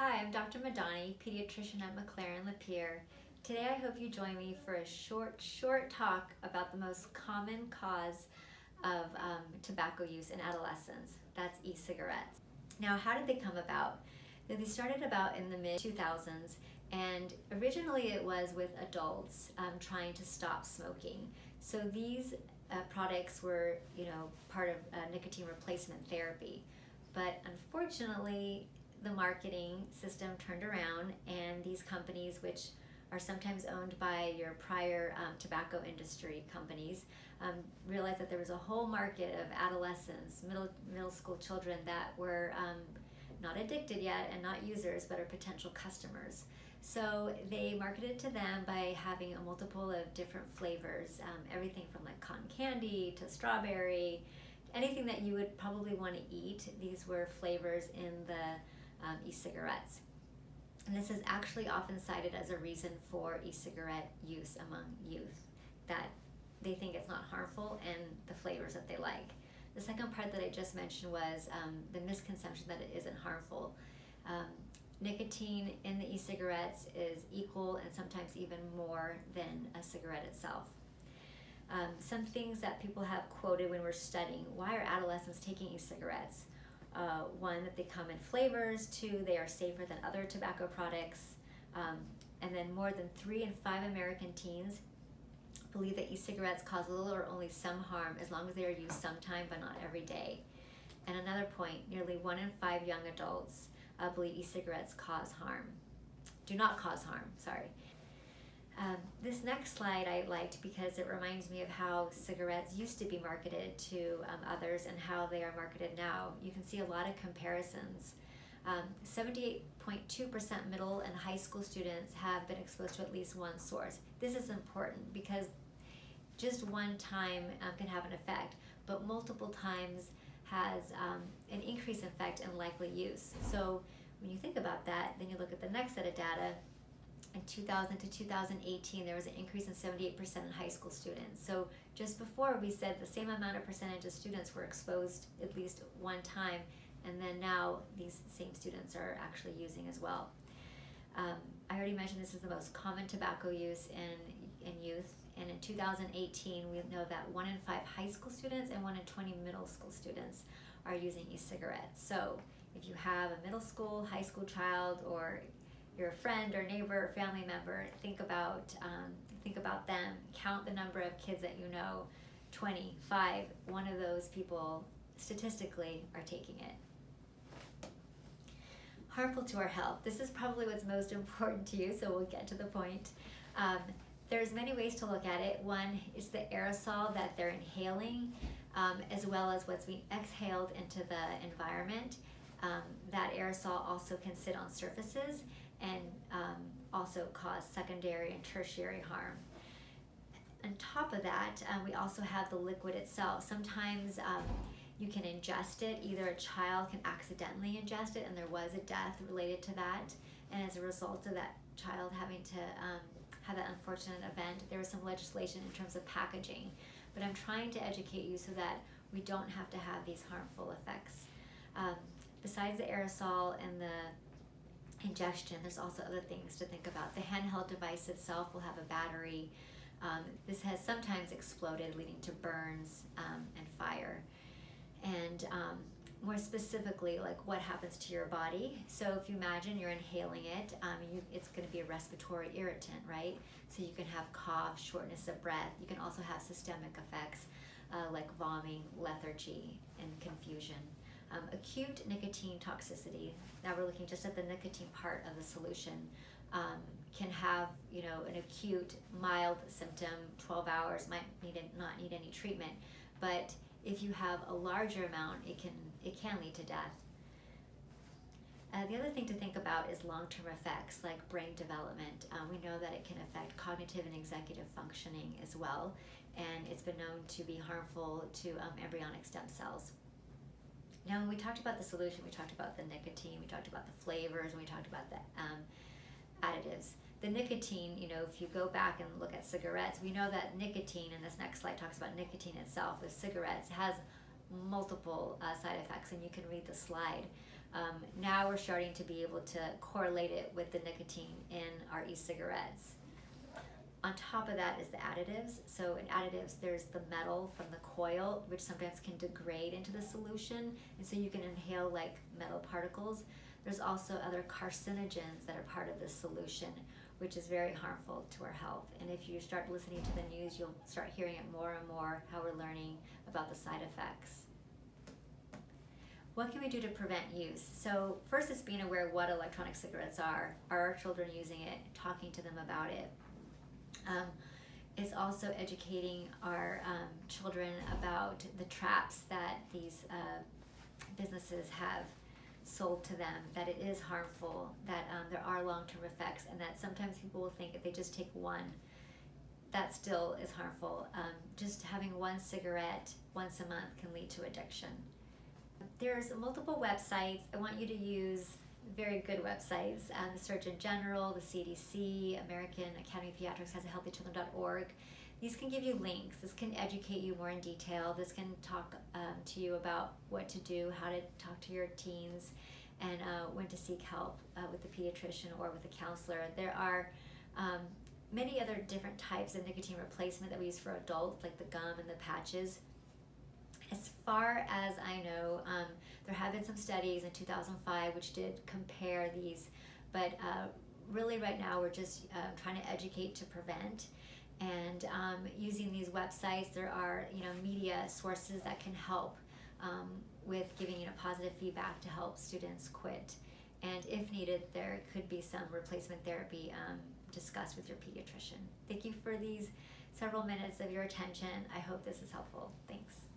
Hi, I'm Dr. Madani, pediatrician at McLaren Lapeer. Today I hope you join me for a short talk about the most common cause of tobacco use in adolescents. That's e-cigarettes. Now, how did they come about? They started about in the mid-2000s, and originally it was with adults trying to stop smoking. So these products were, part of nicotine replacement therapy. But unfortunately, the marketing system turned around, and these companies, which are sometimes owned by your prior tobacco industry companies, realized that there was a whole market of adolescents, middle school children that were not addicted yet and not users, but are potential customers. So they marketed to them by having a multiple of different flavors, everything from like cotton candy to strawberry, anything that you would probably want to eat. These were flavors in the e-cigarettes. And this is actually often cited as a reason for e-cigarette use among youth, that they think it's not harmful and the flavors that they like. The second part that I just mentioned was the misconception that it isn't harmful. Nicotine in the e-cigarettes is equal and sometimes even more than a cigarette itself. Some things that people have quoted when we're studying, why are adolescents taking e-cigarettes? One, that they come in flavors. Two, they are safer than other tobacco products. And then more than 3 in 5 American teens believe that e-cigarettes cause little or only some harm as long as they are used sometime but not every day. And another point, nearly 1 in 5 young adults believe e-cigarettes do not cause harm, sorry. This next slide I liked because it reminds me of how cigarettes used to be marketed to others and how they are marketed now. You can see a lot of comparisons. 78.2% middle and high school students have been exposed to at least one source. This is important because just one time can have an effect, but multiple times has an increased effect in likely use. So when you think about that, then you look at the next set of data. In 2000 to 2018, there was an increase in 78% in high school students. So just before we said the same amount of percentage of students were exposed at least one time, and then now these same students are actually using as well. I already mentioned this is the most common tobacco use in youth, and in 2018 we know that 1 in 5 high school students and 1 in 20 middle school students are using e-cigarettes. So if you have a middle school, high school child, or you're a friend or neighbor or family member, think about them. Count the number of kids that you know. 25, one of those people statistically are taking it. Harmful to our health. This is probably what's most important to you, so we'll get to the point. There's many ways to look at it. One is the aerosol that they're inhaling, as well as what's being exhaled into the environment. That aerosol also can sit on surfaces and also cause secondary and tertiary harm. On top of that, we also have the liquid itself. Sometimes you can ingest it. Either a child can accidentally ingest it, and there was a death related to that, and as a result of that child having to have that unfortunate event, there was some legislation in terms of packaging. But I'm trying to educate you so that we don't have to have these harmful effects. Besides the aerosol and the ingestion, there's also other things to think about. The handheld device itself will have a battery. This has sometimes exploded, leading to burns and fire. And more specifically, like what happens to your body. So if you imagine you're inhaling it, it's going to be a respiratory irritant, right? So you can have cough, shortness of breath. You can also have systemic effects like vomiting, lethargy, and confusion. Acute nicotine toxicity, now we're looking just at the nicotine part of the solution, can have an acute mild symptom, 12 hours, might not need any treatment, but if you have a larger amount, it can lead to death. The other thing to think about is long-term effects like brain development. We know that it can affect cognitive and executive functioning as well, and it's been known to be harmful to embryonic stem cells. Now, when we talked about the solution, we talked about the nicotine, we talked about the flavors, and we talked about the additives. The nicotine, if you go back and look at cigarettes, we know that nicotine, and this next slide talks about nicotine itself with cigarettes, has multiple side effects, and you can read the slide. Now we're starting to be able to correlate it with the nicotine in our e-cigarettes. On top of that is the additives. So in additives, there's the metal from the coil, which sometimes can degrade into the solution, and so you can inhale like metal particles. There's also other carcinogens that are part of this solution, which is very harmful to our health. And if you start listening to the news, you'll start hearing it more and more, how we're learning about the side effects. What can we do to prevent use? So first is being aware what electronic cigarettes are. Are our children using it? Talking to them about it. Is also educating our children about the traps that these businesses have sold to them, that it is harmful, that there are long-term effects, and that sometimes people will think if they just take one, that still is harmful. Just having one cigarette once a month can lead to addiction. There's multiple websites. I want you to use very good websites. The Surgeon General, the CDC, American Academy of Pediatrics has a healthychildren.org. These can give you links. This can educate you more in detail. This can talk to you about what to do, how to talk to your teens, and when to seek help with the pediatrician or with a counselor. There are many other different types of nicotine replacement that we use for adults, like the gum and the patches. As far as I know, there have been some studies in 2005 which did compare these, but really right now we're just trying to educate to prevent. And using these websites, there are media sources that can help with giving positive feedback to help students quit. And if needed, there could be some replacement therapy discussed with your pediatrician. Thank you for these several minutes of your attention. I hope this is helpful. Thanks.